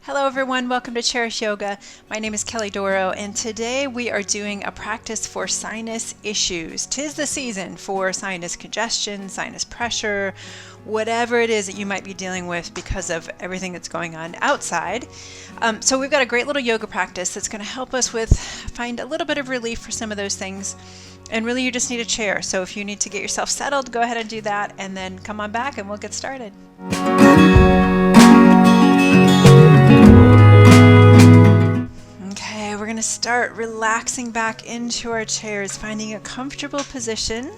Hello everyone, welcome to Cherish Yoga. My name is Kelly Doro and today we are doing a practice for sinus issues. 'Tis the season for sinus congestion, sinus pressure, whatever it is that you might be dealing with because of everything that's going on outside. So we've got a great little yoga practice that's going to help us find a little bit of relief for some of those things. And really you just need a chair. So if you need to get yourself settled, go ahead and do that and then come on back and we'll get started. Okay, we're going to start relaxing back into our chairs, finding a comfortable position,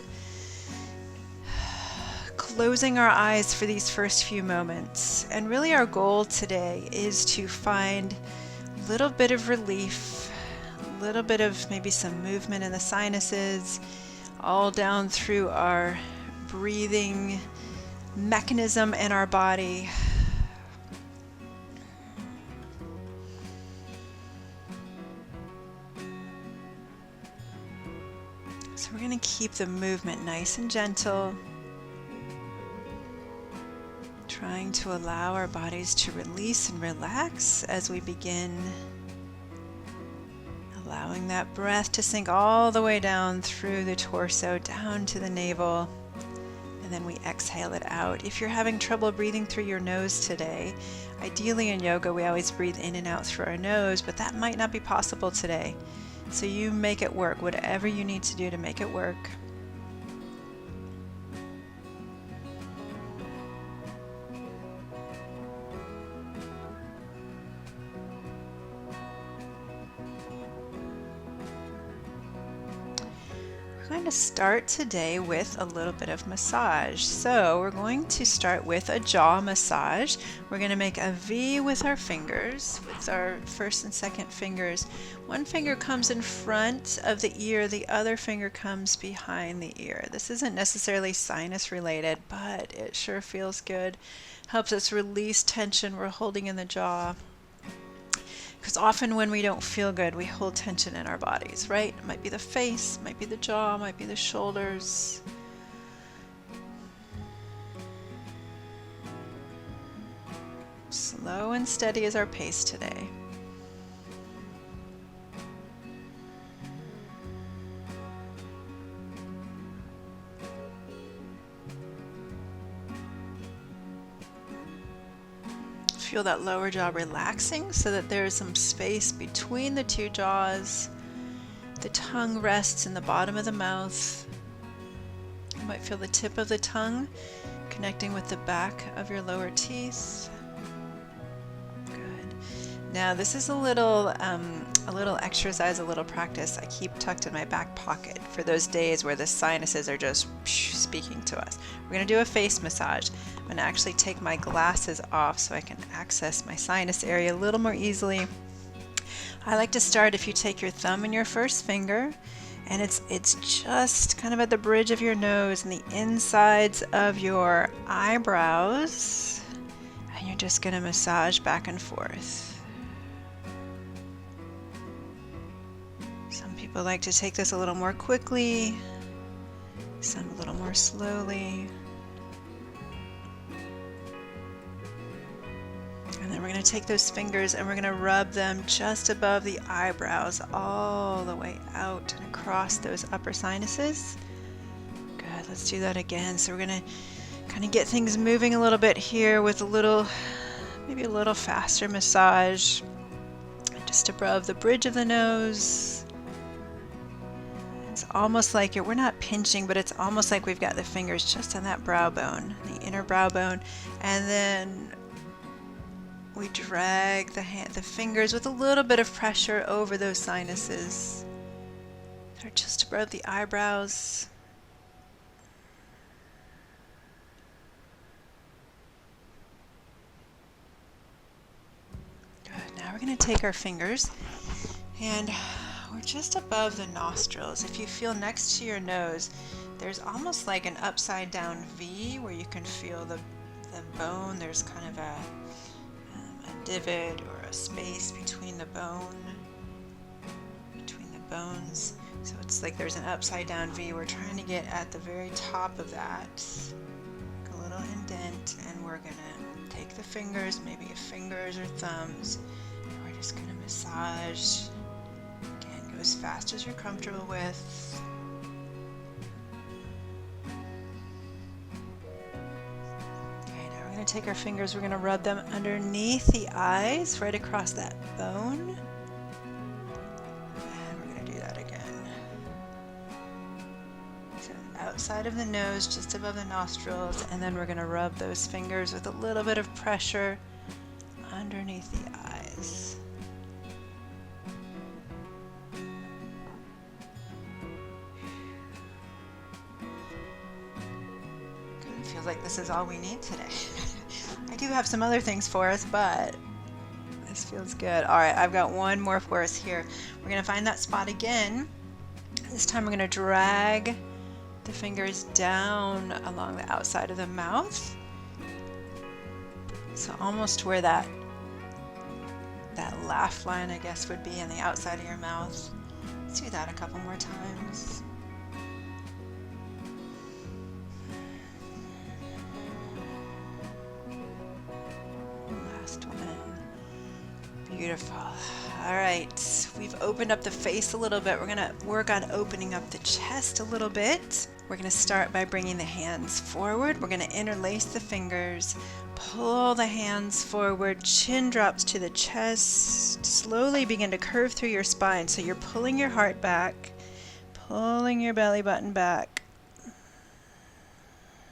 closing our eyes for these first few moments. And really our goal today is to find a little bit of relief, a little bit of maybe some movement in the sinuses, all down through our breathing mechanism in our body. So we're going to keep the movement nice and gentle, trying to allow our bodies to release and relax as we begin, allowing that breath to sink all the way down through the torso, down to the navel, and then we exhale it out. If you're having trouble breathing through your nose today, ideally in yoga we always breathe in and out through our nose, but that might not be possible today. So you make it work, whatever you need to do to make it work. We're going to start today with a little bit of massage. So we're going to start with a jaw massage. We're going to make a V with our fingers, with our first and second fingers. One finger comes in front of the ear, the other finger comes behind the ear. This isn't necessarily sinus related, but it sure feels good. Helps us release tension we're holding in the jaw. Because often when we don't feel good, we hold tension in our bodies, right? It might be the face, might be the jaw, might be the shoulders. Slow and steady is our pace today. Feel that lower jaw relaxing so that there is some space between the two jaws. The tongue rests in the bottom of the mouth. You might feel the tip of the tongue connecting with the back of your lower teeth. Good. Now this is a little exercise, a little practice I keep tucked in my back pocket for those days where the sinuses are just speaking to us. We're going to do a face massage. I'm going to actually take my glasses off so I can access my sinus area a little more easily. I like to start if you take your thumb and your first finger, and it's just kind of at the bridge of your nose and the insides of your eyebrows, and you're just going to massage back and forth. Some people like to take this a little more quickly, some a little more slowly. And then we're going to take those fingers and we're going to rub them just above the eyebrows all the way out and across those upper sinuses. Good, let's do that again. So we're going to kind of get things moving a little bit here with maybe a little faster massage. Just above the bridge of the nose. It's almost like we're not pinching, but it's almost like we've got the fingers just on that brow bone, the inner brow bone, and then we drag the fingers with a little bit of pressure over those sinuses. They're just above the eyebrows. Good. Now we're going to take our fingers and we're just above the nostrils. If you feel next to your nose, there's almost like an upside down V where you can feel the bone. There's kind of a divot or a space between the bones. So it's like there's an upside down V. We're trying to get at the very top of that. A little indent, and we're going to take the fingers, maybe fingers or thumbs, and we're just going to massage. Again, go as fast as you're comfortable with. Okay, now we're going to take our fingers, we're going to rub them underneath the eyes, right across that bone. And we're going to do that again. So outside of the nose, just above the nostrils, and then we're going to rub those fingers with a little bit of pressure underneath the eyes. Kind of feels like this is all we need today. I do have some other things for us, but this feels good. All right, I've got one more for us here. We're going to find that spot again. This time we're going to drag the fingers down along the outside of the mouth. So almost where that laugh line, I guess, would be on the outside of your mouth. Let's do that a couple more times. Last one. Beautiful. All right, we've opened up the face a little bit. We're gonna work on opening up the chest a little bit. We're gonna start by bringing the hands forward. We're gonna interlace the fingers, pull the hands forward, chin drops to the chest. Slowly begin to curve through your spine. So you're pulling your heart back, pulling your belly button back.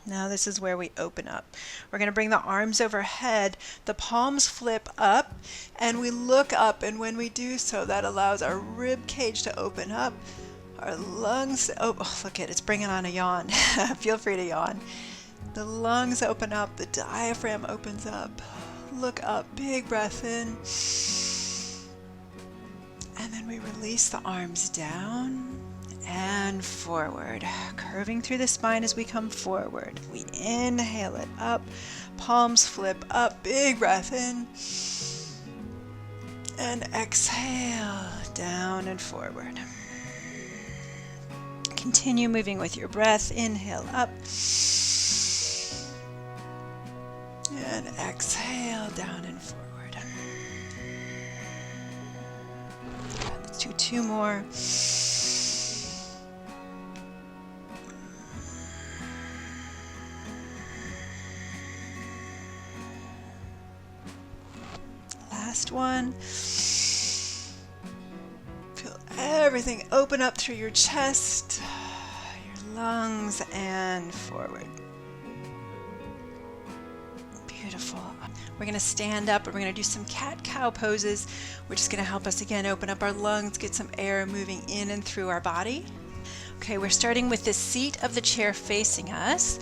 Now this is where we open up. We're going to bring the arms overhead, the palms flip up, and we look up, and when we do so, that allows our rib cage to open up, our lungs, oh look at it, it's bringing on a yawn. Feel free to yawn. The lungs open up, the diaphragm opens up. Look up, big breath in. And then we release the arms down and forward, curving through the spine as we come forward. We inhale it up, palms flip up, big breath in, and exhale, down and forward. Continue moving with your breath. Inhale up, and exhale, down and forward. Let's do two more. Last one. Feel everything open up through your chest, your lungs, and forward. Beautiful. We're going to stand up and we're going to do some cat-cow poses, which is going to help us again open up our lungs, get some air moving in and through our body. Okay, we're starting with the seat of the chair facing us.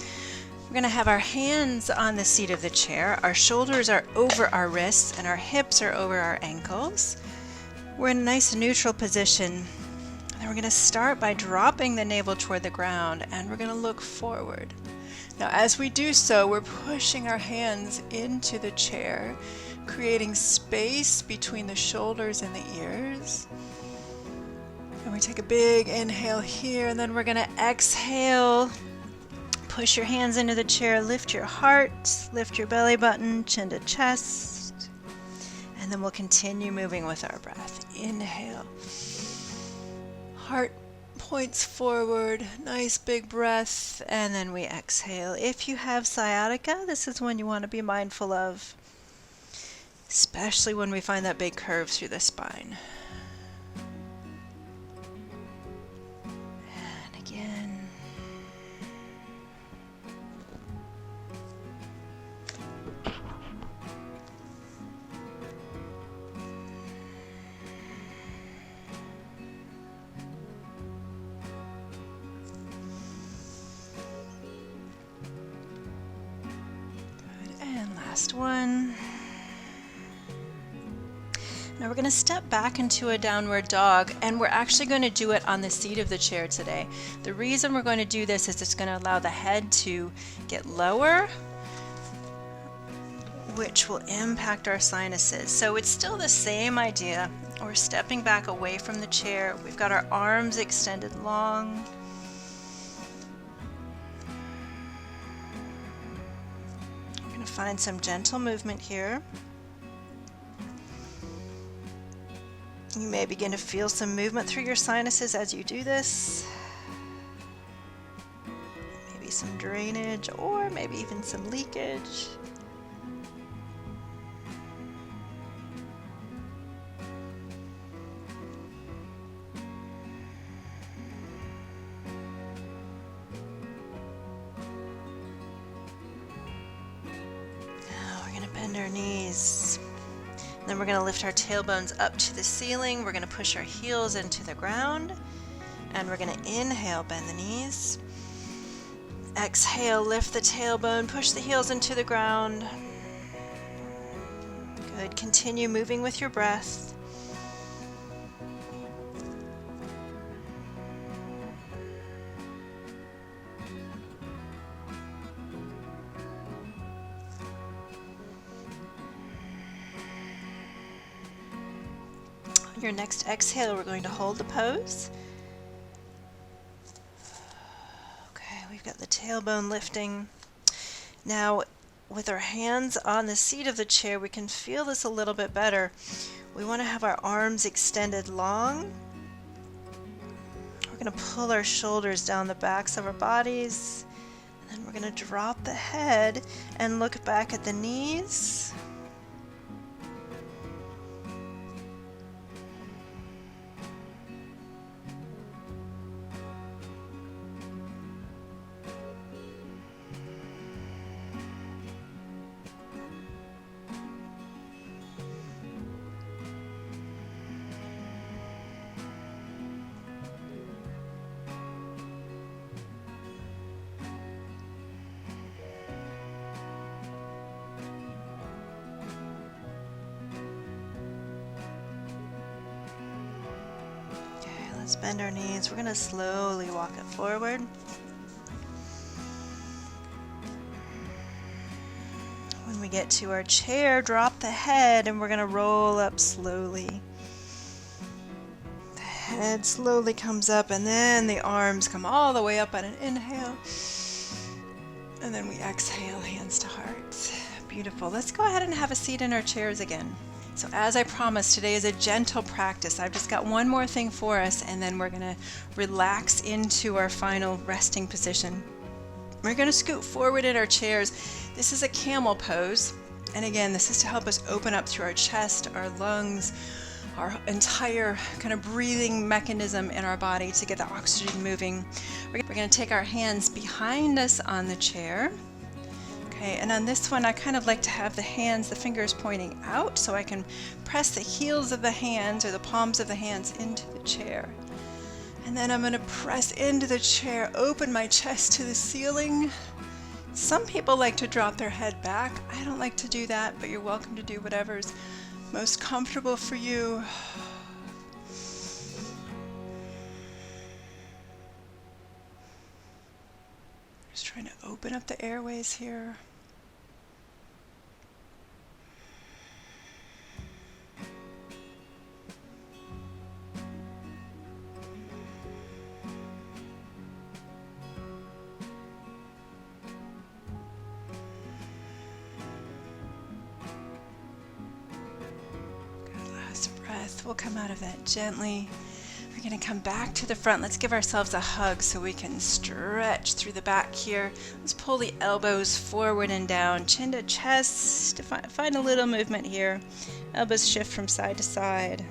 We're going to have our hands on the seat of the chair. Our shoulders are over our wrists and our hips are over our ankles. We're in a nice neutral position. And we're going to start by dropping the navel toward the ground, and we're going to look forward. Now as we do so, we're pushing our hands into the chair, creating space between the shoulders and the ears. And we take a big inhale here, and then we're going to exhale. Push your hands into the chair, lift your heart, lift your belly button, chin to chest, and then we'll continue moving with our breath. Inhale. Heart points forward, nice big breath, and then we exhale. If you have sciatica, this is one you want to be mindful of, especially when we find that big curve through the spine. And again. Last one. Now we're going to step back into a downward dog, and we're actually going to do it on the seat of the chair today. The reason we're going to do this is it's going to allow the head to get lower, which will impact our sinuses. So it's still the same idea. We're stepping back away from the chair. We've got our arms extended long. find some gentle movement here. You may begin to feel some movement through your sinuses as you do this. Maybe some drainage or maybe even some leakage. Now we're going to bend our knees. Then we're going to lift our tailbones up to the ceiling. We're going to push our heels into the ground. And we're going to inhale, bend the knees. Exhale, lift the tailbone, push the heels into the ground. Good. Continue moving with your breath. On your next exhale, we're going to hold the pose. Okay, we've got the tailbone lifting. Now, with our hands on the seat of the chair, we can feel this a little bit better. We want to have our arms extended long. We're going to pull our shoulders down the backs of our bodies. And then we're going to drop the head and look back at the knees. Let's bend our knees. We're going to slowly walk it forward. When we get to our chair, drop the head and we're going to roll up slowly. The head slowly comes up and then the arms come all the way up on an inhale. And then we exhale, hands to heart. Beautiful. Let's go ahead and have a seat in our chairs again. So as I promised, today is a gentle practice. I've just got one more thing for us, and then we're going to relax into our final resting position. We're going to scoot forward in our chairs. This is a camel pose. And again, this is to help us open up through our chest, our lungs, our entire kind of breathing mechanism in our body to get the oxygen moving. We're going to take our hands behind us on the chair. Okay, and on this one, I kind of like to have the fingers pointing out so I can press the heels of the hands or the palms of the hands into the chair. And then I'm going to press into the chair, open my chest to the ceiling. Some people like to drop their head back. I don't like to do that, but you're welcome to do whatever's most comfortable for you. Just trying to open up the airways here. Good, last breath. We'll come out of that gently. We're going to come back to the front. Let's give ourselves a hug so we can stretch through the back here. Let's pull the elbows forward and down, chin to chest. Find a little movement here. Elbows shift from side to side.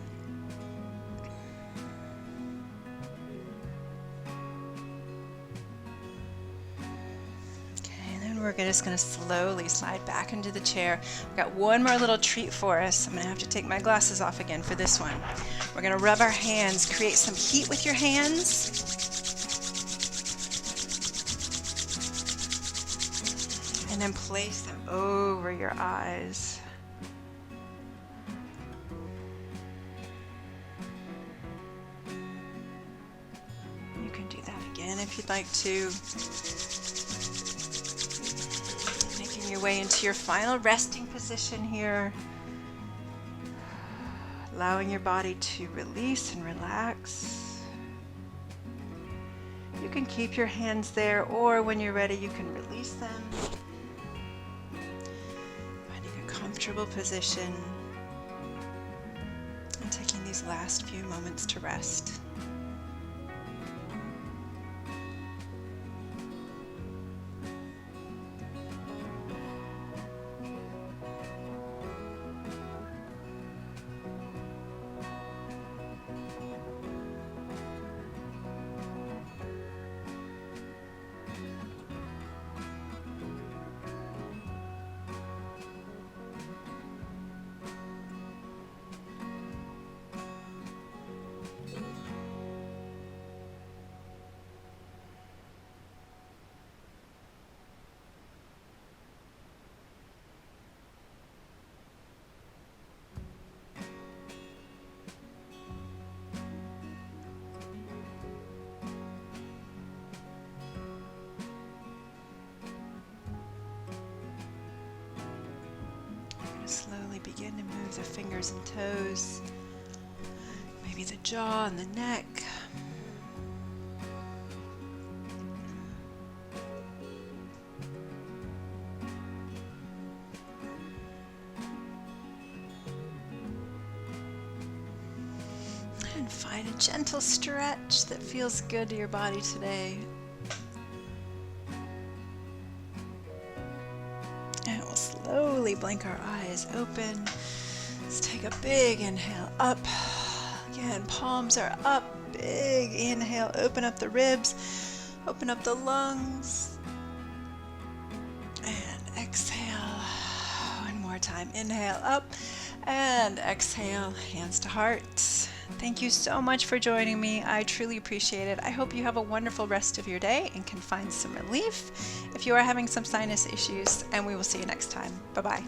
We're just going to slowly slide back into the chair. We've got one more little treat for us. I'm going to have to take my glasses off again for this one. We're going to rub our hands, create some heat with your hands. And then place them over your eyes. You can do that again if you'd like to. Your way into your final resting position here, allowing your body to release and relax. You can keep your hands there, or when you're ready you can release them. comfortable position and taking these last few moments to rest. Slowly begin to move the fingers and toes, maybe the jaw and the neck. And find a gentle stretch that feels good to your body today. And we'll slowly blink our eyes open. Let's take a big inhale up. Again, palms are up. Big inhale, open up the ribs, open up the lungs. And exhale. One more time. Inhale up and exhale, hands to heart. Thank you so much for joining me. I truly appreciate it. I hope you have a wonderful rest of your day and can find some relief if you are having some sinus issues, and we will see you next time. Bye-bye.